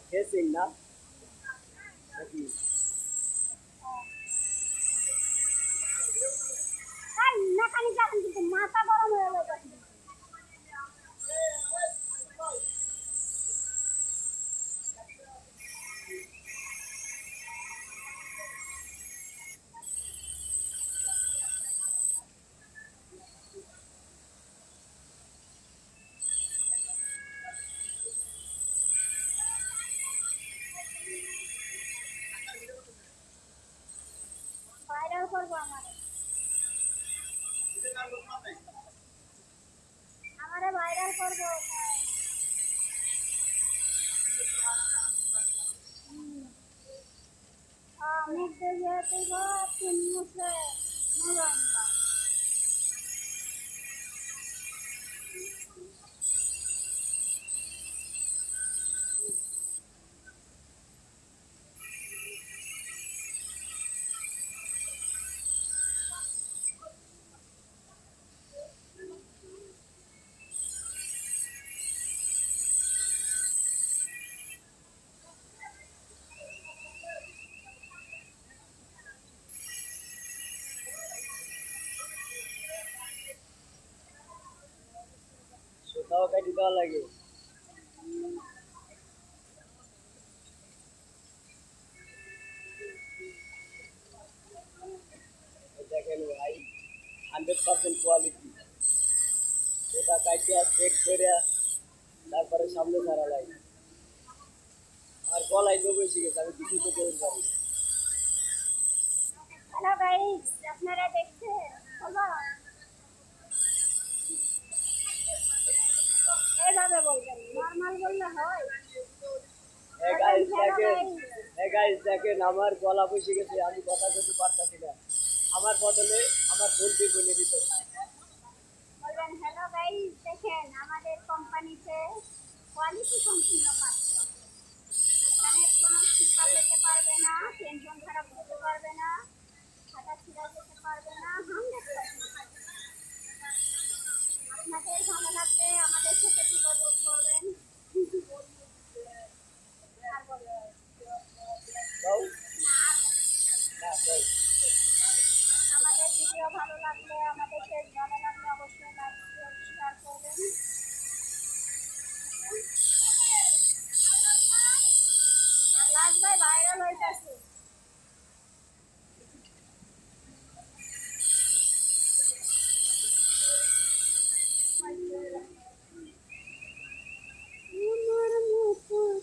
Facing না নাকি? Mechanic যখন কিন্তু মাথা গরম হয়ে যাবে। ভাইরাল করবো আমারে ভাইরাল করবো। মুখ দিয়ে তুই তিন মুখে মলঙ্গা। সুতাও কাটি দেওয়া লাগে। দেখেন ভাই 100% কোয়ালিটি। সুতা কাটিয়া চেক করে তারপরে সামনে ছাড়া লাগে। আর গলায় তো বেশি গেছে, আমি কিছু তো করতে পারি। হ্যালো গাইস, আপনারা দেখছেন? এইভাবে বলবেন, নর্মাল বললে হয়। দেখেন আমার গলা বসে গেছে, আমি কথা বলতে পারতাছি না। আমার বদলে আমার বোনকে বলে দিতে। বলবেন হ্যালো গাইস, দেখেন আমাদের কোম্পানিতে কোয়ালিটি সম্পূর্ণ পাচ্ছে। এখানে কোনো শিক্ষা পেতে পারবে না, টেনশন খারাপ হতে পারবে না, হাঁটা ছিঁড়া যেতে পারবে না। 100%। আপনাদের ভালো লাগলে আমাদের সাথে যোগাযোগ করবেন। আর বলবেন